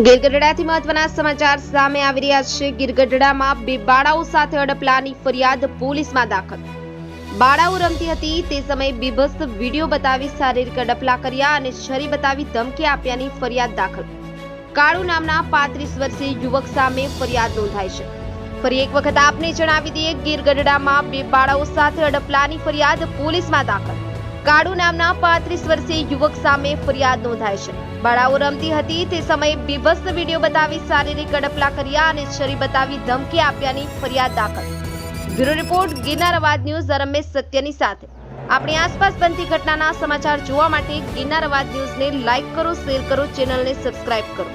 ગીરગઢડાથી મહત્વના સમાચાર સામે આવી રહ્યા છે। ગીરગઢડામાં બે બાળાઓ સાથે અડપલાની ફરિયાદ પોલીસમાં દાખલ। બાળાઓ રમતી હતી તે સમયે બીભત્સ વિડીયો બતાવી શારીરિક અડપલા કર્યા અને છરી બતાવી ધમકી આપ્યાની ફરિયાદ દાખલ। કાળુ નામના 35 વર્ષીય યુવક સામે ફરિયાદ નોંધાઈ છે। ફરી એક વખત આપને જણાવી દઈએ, ગીરગઢડામાં બે બાળાઓ સાથે અડપલાની ફરિયાદ પોલીસમાં દાખલ। કાળુ નામના 35 વર્ષીય યુવક સામે ફરિયાદ નોંધાઈ છે। બાળાઓ રમતી હતી તે સમયે બીભત્સ વિડીયો બતાવી શારીરિક અડપલા કર્યા અને છરી બતાવી ધમકી આપ્યાની ફરિયાદ દાખલ। બ્યુરો રિપોર્ટ, ગિરનાર અવાજ ન્યૂઝ। રમેશ સત્યની સાથે આપણી આસપાસ બનતી ઘટનાના સમાચાર જોવા માટે ગિરનાર અવાજ ન્યૂઝને લાઇક કરો, શેર કરો, ચેનલને સબસ્ક્રાઇબ કરો।